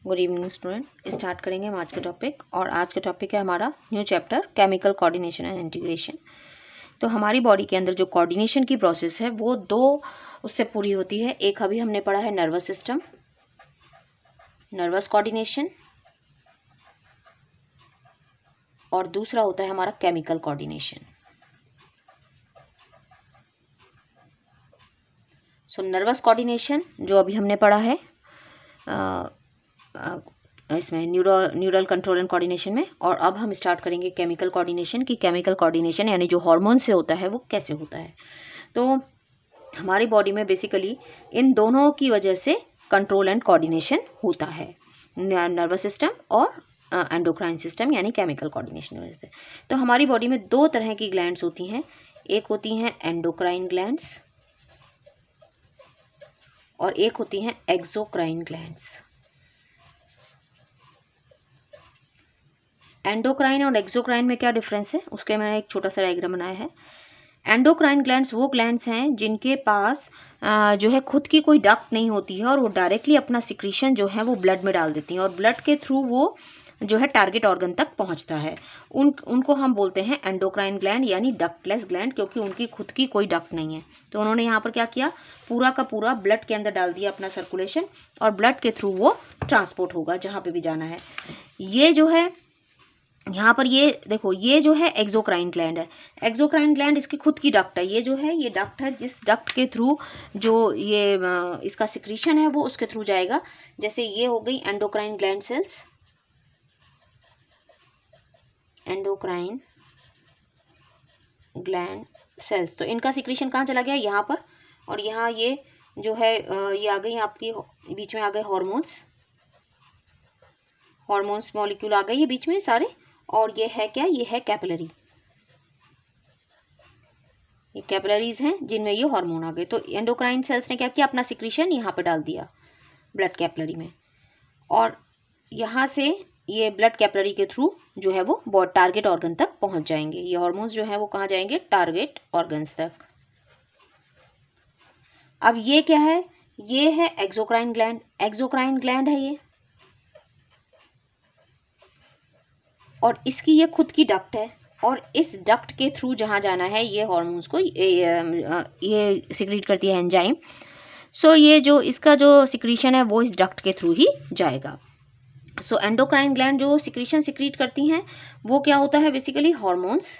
Good evening student. Start करेंगे हम आज का टॉपिक, और आज का टॉपिक है हमारा new chapter chemical coordination and integration. तो हमारी बॉडी के अंदर जो कोऑर्डिनेशन की प्रोसेस है वो दो उससे पूरी होती है। एक अभी हमने पढ़ा है नर्वस सिस्टम, नर्वस कोऑर्डिनेशन, और दूसरा होता है हमारा chemical coordination. So nervous coordination जो अभी हमने पढ़ा है इसमें न्यूरल कंट्रोल एंड कोऑर्डिनेशन में, और अब हम स्टार्ट करेंगे केमिकल कोऑर्डिनेशन की केमिकल कोऑर्डिनेशन यानी जो हार्मोन से होता है वो कैसे होता है। तो हमारी बॉडी में बेसिकली इन दोनों की वजह से कंट्रोल एंड कोऑर्डिनेशन होता है, नर्वस सिस्टम और एंडोक्राइन सिस्टम यानी केमिकल कोऑर्डिनेशन की वजह से। तो हमारी बॉडी में दो तरह की ग्लैंड्स होती हैं, एक होती हैं एंडोक्राइन ग्लैंड्स और एक होती हैं एक्सोक्राइन ग्लैंड्स। एंडोक्राइन और एक्सोक्राइन में क्या डिफरेंस है उसके मैंने एक छोटा सा डायग्राम बनाया है। एंडोक्राइन ग्लैंड्स वो ग्लैंड्स हैं जिनके पास जो है खुद की कोई डक्ट नहीं होती है, और वो डायरेक्टली अपना सिक्रीशन जो है वो ब्लड में डाल देती हैं, और ब्लड के थ्रू वो जो है टारगेट ऑर्गन तक पहुंचता है। उनको हम बोलते हैं एंडोक्राइन ग्लैंड यानी डक्टलेस ग्लैंड, क्योंकि उनकी खुद की कोई डक्ट नहीं है। तो उन्होंने यहाँ पर क्या किया, पूरा का पूरा ब्लड के अंदर डाल दिया अपना सर्कुलेशन, और ब्लड के थ्रू वो ट्रांसपोर्ट होगा जहाँ पे भी जाना है। ये जो है यहाँ पर ये देखो, ये जो है एक्सोक्राइन ग्लैंड है। एक्सोक्राइन ग्लैंड इसकी खुद की डक्ट है, ये जो है ये डक्ट है, जिस डक्ट के थ्रू जो ये इसका सिक्रीशन है वो उसके थ्रू जाएगा। जैसे ये हो गई endocrine gland sales, endocrine gland sales. तो इनका सिक्रीशन कहाँ चला गया, यहाँ पर, और यहाँ ये जो है ये आ गई आपकी, बीच में आ गए हॉर्मोन्स, हॉर्मोन्स मॉलिक्यूल आ गए ये बीच में सारे, और ये है क्या, ये है कैपिलरी, ये कैपिलरीज हैं जिनमें ये हार्मोन आ गए। तो एंडोक्राइन सेल्स ने क्या किया, अपना सिक्रीशन यहाँ पे डाल दिया ब्लड कैपिलरी में, और यहाँ से ये ब्लड कैपिलरी के थ्रू जो है वो टारगेट ऑर्गन तक पहुँच जाएंगे। ये हार्मोन्स जो है वो कहाँ जाएंगे, टारगेट ऑर्गन्स तक। अब ये क्या है, ये है एक्सोक्राइन ग्लैंड, एक्सोक्राइन ग्लैंड है ये, और इसकी ये खुद की डक्ट है, और इस डक्ट के थ्रू जहाँ जाना है ये हार्मोन्स को ये सिक्रीट करती है एंजाइम। सो ये जो इसका जो सिक्रीशन है वो इस डक्ट के थ्रू ही जाएगा। सो एंडोक्राइन ग्लैंड जो सिक्रीशन सिक्रीट करती हैं वो क्या होता है, बेसिकली हार्मोन्स,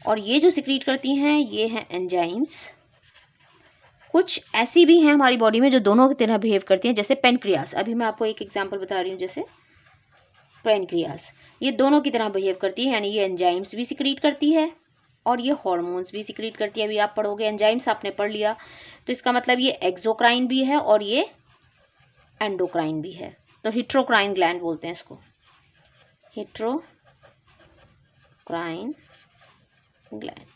और ये जो सिक्रीट करती हैं ये हैं एंजाइम्स। कुछ ऐसी भी हैं हमारी बॉडी में जो दोनों की तरह बिहेव करती हैं, जैसे पेनक्रियास। अभी मैं आपको एक एग्जाम्पल बता रही हूँ, जैसे पेनक्रियास, ये दोनों की तरह बिहेव करती है, यानी ये एंजाइम्स भी सिक्रीट करती है और ये हार्मोन्स भी सिक्रीट करती है। अभी आप पढ़ोगे, एंजाइम्स आपने पढ़ लिया, तो इसका मतलब ये एक्सोक्राइन भी है और ये एंडोक्राइन भी है। तो हेट्रोक्राइन ग्लैंड बोलते हैं इसको, हेट्रोक्राइन ग्लैंड,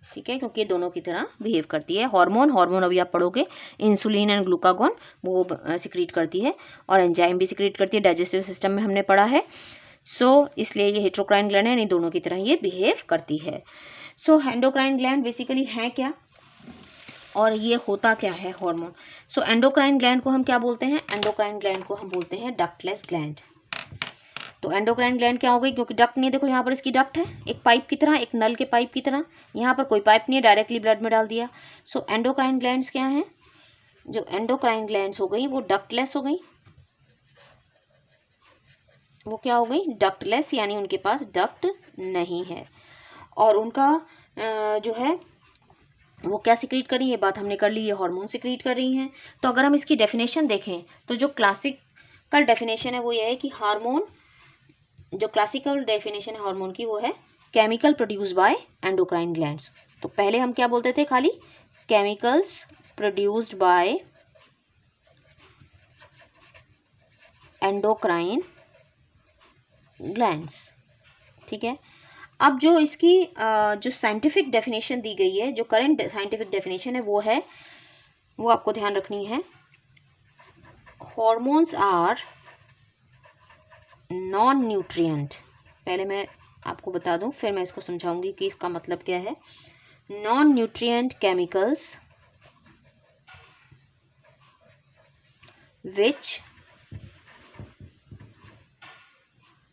ठीक है, क्योंकि ये दोनों की तरह बिहेव करती है। हार्मोन अभी आप पढ़ोगे, इंसुलिन एंड ग्लूकागॉन वो सिक्रीट करती है, और एंजाइम भी सिक्रीट करती है, डाइजेस्टिव सिस्टम में हमने पढ़ा है। सो इसलिए ये हेट्रोक्राइन ग्लैंड है, नहीं दोनों की तरह ये बिहेव करती है। सो एंडोक्राइन ग्लैंड बेसिकली है क्या, और ये होता क्या है, हार्मोन। सो एंडोक्राइन ग्लैंड को हम क्या बोलते हैं, एंडोक्राइन ग्लैंड को हम बोलते हैं डक्टलेस ग्लैंड। तो एंडोक्राइन ग्लैंड क्या हो गई, क्योंकि डक्ट नहीं है, देखो यहाँ पर इसकी डक्ट है, एक पाइप की तरह, एक नल के पाइप की तरह। यहाँ पर कोई पाइप नहीं है, डायरेक्टली ब्लड में डाल दिया। सो एंडोक्राइन ग्लैंड्स क्या हैं, जो एंडोक्राइन ग्लैंड्स हो गई वो डक्टलेस हो गई, वो क्या हो गई, डक्टलेस, यानी उनके पास डक्ट नहीं है। और उनका जो है वो क्या सिक्रीट कर रही है, ये बात हमने कर ली, ये हार्मोन सिक्रीट कर रही हैं। तो अगर हम इसकी डेफिनेशन देखें तो जो क्लासिकल डेफिनेशन है वो ये है कि हार्मोन, जो क्लासिकल डेफिनेशन है हार्मोन की वो है chemical produce by endocrine glands. तो पहले हम क्या बोलते थे, खाली chemicals produced by endocrine glands, ठीक है। अब जो इसकी जो साइंटिफिक डेफिनेशन दी गई है, जो करंट साइंटिफिक डेफिनेशन है वो है, वो आपको ध्यान रखनी है, हॉर्मोन्स आर नॉन न्यूट्रिएंट। पहले मैं आपको बता दूं, फिर मैं इसको समझाऊंगी कि इसका मतलब क्या है। Non nutrient chemicals which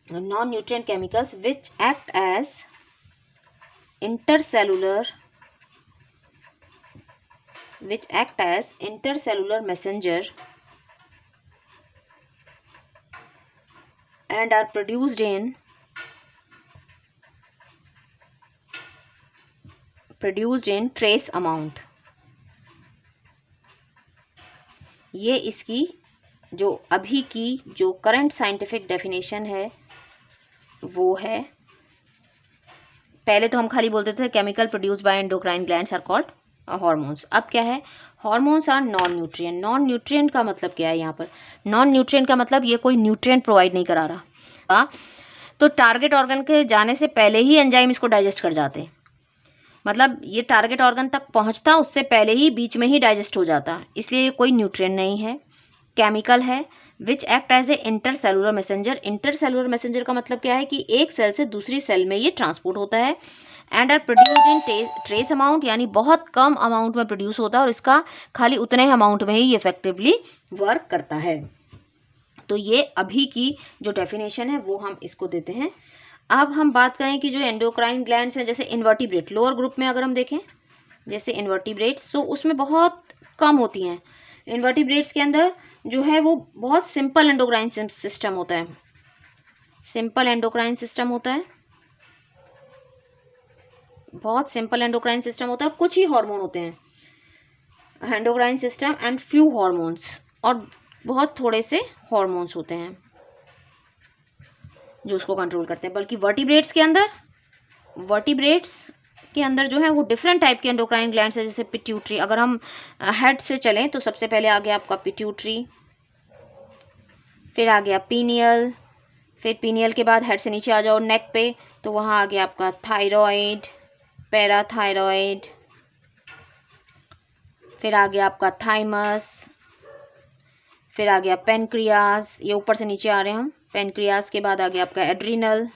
non-nutrient chemicals which act as intercellular messenger and are produced in trace amount। ये इसकी जो अभी की जो करंट साइंटिफिक डेफिनेशन है वो है, पहले तो हम खाली बोलते थे chemical produce by endocrine glands are called hormones. अब क्या है, hormones are non nutrient. Non nutrient का मतलब क्या है, यहाँ पर नॉन न्यूट्रिएंट का मतलब ये कोई न्यूट्रिएंट प्रोवाइड नहीं करा रहा, तो टारगेट ऑर्गन के जाने से पहले ही एंजाइम इसको डाइजेस्ट कर जाते, मतलब ये टारगेट ऑर्गन तक पहुँचता उससे पहले ही बीच में ही डाइजेस्ट हो जाता, इसलिए ये कोई न्यूट्रिएंट नहीं है, केमिकल है। Which act as a intercellular messenger. Intercellular messenger का मतलब क्या है कि एक सेल से दूसरी सेल में ये ट्रांसपोर्ट होता है। And are produced in trace amount, यानी बहुत कम अमाउंट में प्रोड्यूस होता है और इसका खाली उतने अमाउंट में ही इफेक्टिवली वर्क करता है। तो ये अभी की जो डेफिनेशन है वो हम इसको देते हैं। अब हम बात करें कि जो एंडोक्राइन ग्लैंड्स हैं, जैसे इन्वर्टिब्रेट, लोअर ग्रुप में अगर हम देखें जैसे इन्वर्टिब्रेट्स, तो उसमें बहुत कम होती हैं। इन्वर्टिब्रेट्स के अंदर जो है वो बहुत सिंपल एंडोक्राइन सिस्टम होता है, सिंपल एंडोक्राइन सिस्टम होता है, बहुत सिंपल एंडोक्राइन सिस्टम होता है। कुछ ही हार्मोन होते हैं endocrine system and few hormones, और बहुत थोड़े से हार्मोन्स होते हैं जो उसको कंट्रोल करते हैं। बल्कि वर्टिब्रेट्स के अंदर जो है वो डिफरेंट टाइप के एंडोक्राइन ग्लैंड्स है, जैसे पिट्यूटरी। अगर हम हेड से चलें तो सबसे पहले आ गया आपका पिट्यूटरी, फिर आ गया पीनियल, फिर पीनियल के बाद हेड से नीचे आ जाओ नेक पे तो वहाँ आ गया आपका थायराइड, पैराथायराइड, फिर आ गया आपका थाइमस, फिर आ गया पेनक्रियाज, ये ऊपर से नीचे आ रहे हैं हम। पेनक्रियाज के बाद आ गया आपका एड्रिनल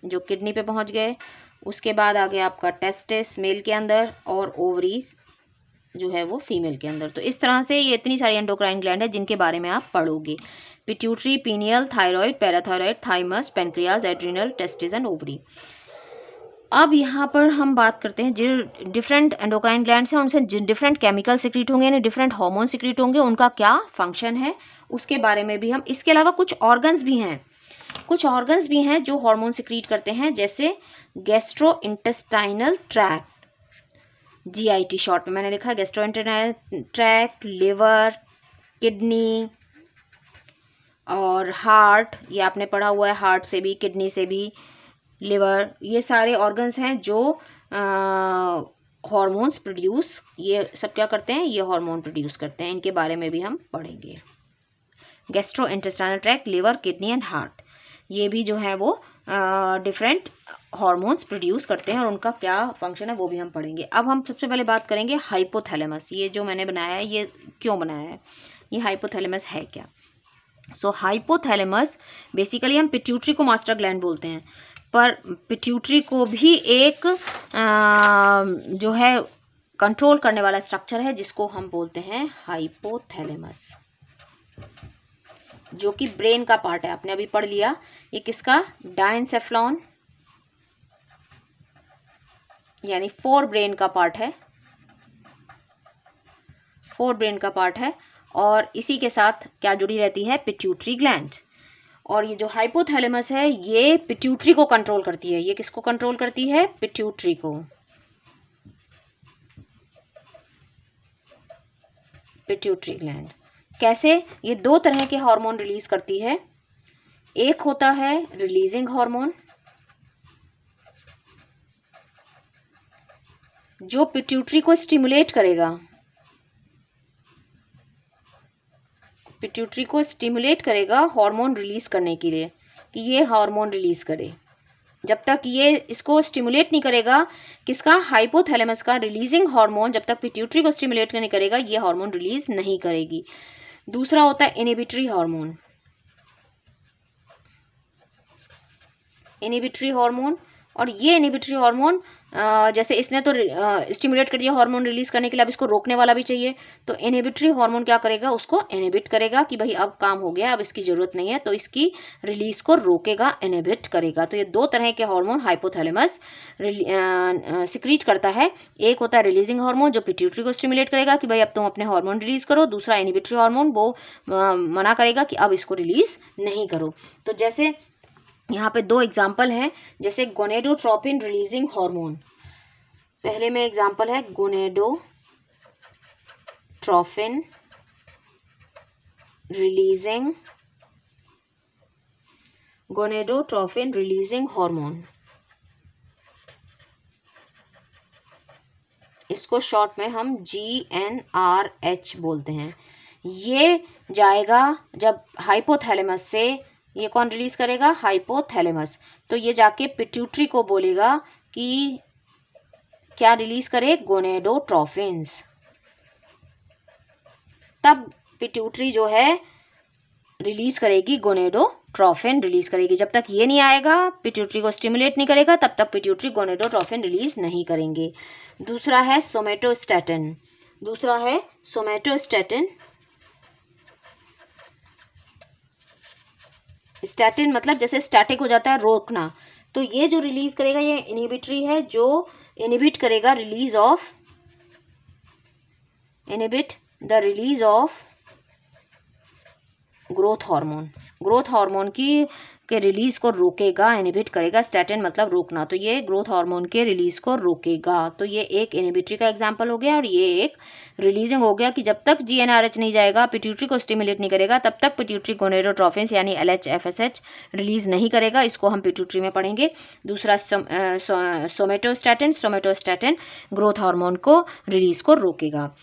जो किडनी पे पहुंच गए, उसके बाद आ गया आपका टेस्टिस मेल के अंदर और ओवरीज जो है वो फीमेल के अंदर। तो इस तरह से ये इतनी सारी एंडोक्राइन ग्लैंड है जिनके बारे में आप पढ़ोगे, pituitary, pineal, thyroid, parathyroid, thymus, pancreas, adrenal, testis and ovary. अब यहाँ पर हम बात करते हैं जो डिफरेंट एंडोक्राइन ग्लैंड्स हैं उनसे डिफरेंट केमिकल सिक्रीट होंगे, यानी डिफरेंट हार्मोन सिक्रीट होंगे, उनका क्या फंक्शन है उसके बारे में भी हम। इसके अलावा कुछ ऑर्गन्स भी हैं जो हार्मोन सिक्रीट करते हैं, जैसे gastro intestinal tract, GIT short में मैंने लिखा है, gastro intestinal tract, liver, kidney और हार्ट, ये आपने पढ़ा हुआ है, हार्ट से भी, किडनी से भी, लिवर, ये सारे ऑर्गन्स हैं जो हार्मोन्स प्रोड्यूस, ये सब क्या करते हैं, ये हार्मोन प्रोड्यूस करते हैं, इनके बारे में भी हम पढ़ेंगे। Gastro intestinal tract, liver, kidney and heart, ये भी जो है वो डिफरेंट हार्मोन्स प्रोड्यूस करते हैं और उनका क्या फंक्शन है वो भी हम पढ़ेंगे। अब हम सबसे पहले बात करेंगे हाइपोथैलेमस। ये जो मैंने बनाया है ये क्यों बनाया है, ये हाइपोथैलेमस है क्या। सो हाइपोथैलेमस बेसिकली हम पिट्यूटरी को मास्टर ग्लैंड बोलते हैं, पर पिट्यूटरी को भी एक जो है कंट्रोल करने वाला स्ट्रक्चर है जिसको हम बोलते हैं हाइपोथैलेमस, जो कि ब्रेन का पार्ट है, आपने अभी पढ़ लिया। ये किसका, डायनसेफ्लॉन, यानी फोर ब्रेन का पार्ट है, और इसी के साथ क्या जुड़ी रहती है, पिट्यूटरी ग्लैंड। और ये जो हाइपोथैलेमस है ये पिट्यूटरी को कंट्रोल करती है। ये किसको कंट्रोल करती है, पिट्यूटरी को। पिट्यूटरी ग्लैंड कैसे, ये दो तरह के हार्मोन रिलीज करती है। एक होता है रिलीजिंग हार्मोन जो पिट्यूटरी को स्टिमुलेट करेगा, हार्मोन रिलीज करने के लिए, कि ये हार्मोन रिलीज करे। जब तक ये इसको स्टिमुलेट नहीं करेगा, किसका, हाइपोथैलेमस का रिलीजिंग हार्मोन, जब तक पिट्यूटरी को स्टिमुलेट नहीं करेगा ये हार्मोन रिलीज नहीं करेगी। दूसरा होता है इनहिबिटरी हार्मोन, और ये इनहिबिटरी हार्मोन जैसे इसने तो स्टिमुलेट कर दिया हार्मोन रिलीज करने के लिए, अब इसको रोकने वाला भी चाहिए, तो इनहिबिटरी हार्मोन क्या करेगा, उसको इनहिबिट करेगा कि भाई अब काम हो गया, अब इसकी जरूरत नहीं है, तो इसकी रिलीज को रोकेगा, इनहिबिट करेगा। तो ये दो तरह के हार्मोन हाइपोथैलेमस सिक्रीट करता है। एक होता है रिलीजिंग हार्मोन जो पिट्यूटरी को स्टिमुलेट करेगा कि भाई अब तुम अपने हार्मोन रिलीज करो, दूसरा इनहिबिटरी हार्मोन वो मना करेगा कि अब इसको रिलीज नहीं करो। तो जैसे यहाँ पे दो एग्जाम्पल हैं, जैसे गोनेडोट्रोपिन रिलीजिंग हार्मोन, पहले में एग्जाम्पल है गोनेडोट्रोपिन रिलीजिंग हार्मोन, इसको शॉर्ट में हम GnRH बोलते हैं। ये जाएगा जब हाइपोथैलेमस से, ये कौन रिलीज करेगा, हाइपोथैलेमस, तो ये जाके पिट्यूटरी को बोलेगा कि क्या रिलीज करे, गोनेडोट्रोफिन्स, तब पिट्यूटरी जो है रिलीज करेगी, गोनेडोट्रोफिन रिलीज करेगी। जब तक ये नहीं आएगा, पिट्यूटरी को स्टिमुलेट नहीं करेगा, तब तक पिट्यूटरी गोनेडोट्रोफिन रिलीज नहीं करेंगे। दूसरा है सोमेटोस्टैटिन, स्टैटिन मतलब जैसे स्टैटिक हो जाता है, रोकना, तो ये जो रिलीज करेगा ये इनहिबिटरी है, जो इनहिबिट करेगा inhibit the release of growth hormone के रिलीज को रोकेगा, इनहिबिट करेगा। स्टैटिन मतलब रोकना, तो ये ग्रोथ हार्मोन के रिलीज को रोकेगा। तो ये एक इनहिबिटरी का एग्जांपल हो गया, और ये एक रिलीजिंग हो गया कि जब तक GnRH नहीं जाएगा, पिट्यूटरी को स्टिमुलेट नहीं करेगा, तब तक पिट्यूटरी गोनेडोट्रोफिन्स यानी LH FSH रिलीज नहीं करेगा। इसको हम पिट्यूटरी में पढ़ेंगे। दूसरा सोमेटोस्टैटिन ग्रोथ हार्मोन को रिलीज को रोकेगा।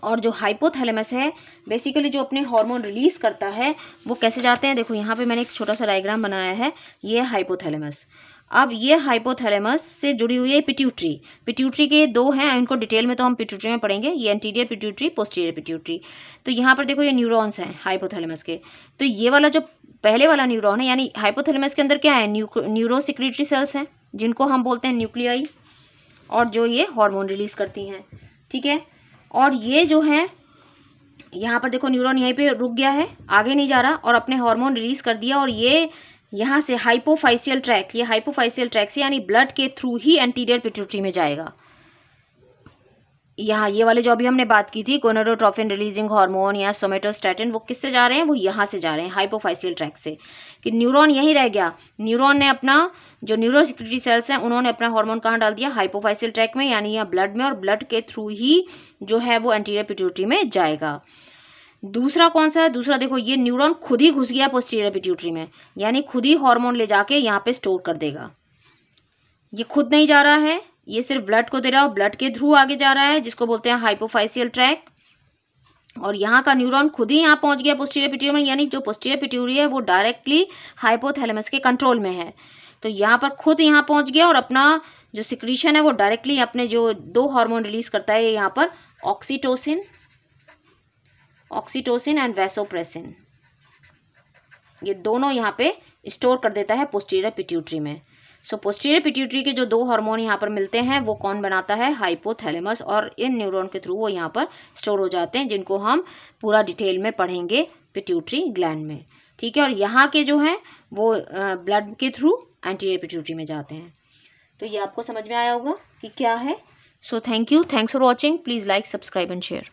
और जो हाइपोथैलेमस है बेसिकली जो अपने हार्मोन रिलीज करता है, वो कैसे जाते हैं, देखो यहाँ पे मैंने एक छोटा सा डायग्राम बनाया है, ये हाइपोथैलेमस। अब ये हाइपोथैलेमस से जुड़ी हुई है पिट्यूटरी के दो हैं, इनको डिटेल में तो हम पिट्यूटरी में पढ़ेंगे, ये एंटीरियर पिट्यूटरी, पोस्टीरियर पिट्यूटरी। तो यहाँ पर देखो ये न्यूरॉन्स हैं हाइपोथैलेमस के, तो ये वाला जो पहले वाला न्यूरॉन है, यानी हाइपोथैलेमस के अंदर क्या है, न्यूरोसिक्रीटरी सेल्स हैं जिनको हम बोलते हैं न्यूक्लियाई, और जो ये हार्मोन रिलीज करती हैं, ठीक है। और ये जो है यहाँ पर देखो न्यूरॉन यहीं पे रुक गया है, आगे नहीं जा रहा, और अपने हार्मोन रिलीज कर दिया, और ये यहाँ से हाइपोफाइशियल ट्रैक से यानी ब्लड के थ्रू ही एंटीरियर पिट्यूटरी में जाएगा। यहाँ ये वाले जो अभी हमने बात की थी, गोनेडोट्रोफिन रिलीजिंग हार्मोन या सोमेटोस्टैटिन, वो किससे जा रहे हैं, वो यहाँ से जा रहे हैं, हाइपोफाइशियल ट्रैक से, कि न्यूरॉन यहीं रह गया। न्यूरॉन ने अपना जो न्यूरोसिक्रीटरी सेल्स हैं, उन्होंने अपना हार्मोन कहाँ डाल दिया, हाइपोफाइशियल ट्रैक में, यानी यहाँ ब्लड में, और ब्लड के थ्रू ही जो है वो एंटीरियर पिट्यूटरी में जाएगा। दूसरा कौन सा है, दूसरा देखो ये न्यूरॉन खुद ही घुस गया पोस्टीरियर पिट्यूटरी में, यानी खुद ही हार्मोन ले जाके यहाँ पे स्टोर कर देगा। ये खुद नहीं जा रहा है, ये सिर्फ ब्लड को दे रहा है, और ब्लड के थ्रू आगे जा रहा है, जिसको बोलते हैं हाइपोफाइशियल ट्रैक। और यहाँ का न्यूरॉन खुद ही यहाँ पहुँच गया पोस्टीरियर पिट्यूटरी में, यानी जो पोस्टीरियर पिट्यूटरी है वो डायरेक्टली हाइपोथैलेमस के कंट्रोल में है। तो यहाँ पर खुद यहाँ पहुँच गया, और अपना जो सिक्रीशन है वो डायरेक्टली अपने जो दो हार्मोन रिलीज करता है यहाँ पर, ऑक्सीटोसिन एंड वैसोप्रेसिन, ये दोनों यहाँ पे स्टोर कर देता है पोस्टीरियर पिट्यूटरी में। सो पोस्टीरियर पिट्यूटरी के जो दो हार्मोन यहाँ पर मिलते हैं वो कौन बनाता है, हाइपोथैलेमस, और इन न्यूरॉन के थ्रू वो यहाँ पर स्टोर हो जाते हैं, जिनको हम पूरा डिटेल में पढ़ेंगे पिट्यूटरी ग्लैंड में, ठीक है। और यहाँ के जो हैं वो ब्लड के थ्रू एंटीरियर पिट्यूटरी में जाते हैं। तो ये आपको समझ में आया होगा कि क्या है। So thanks for watching, please like, subscribe and share.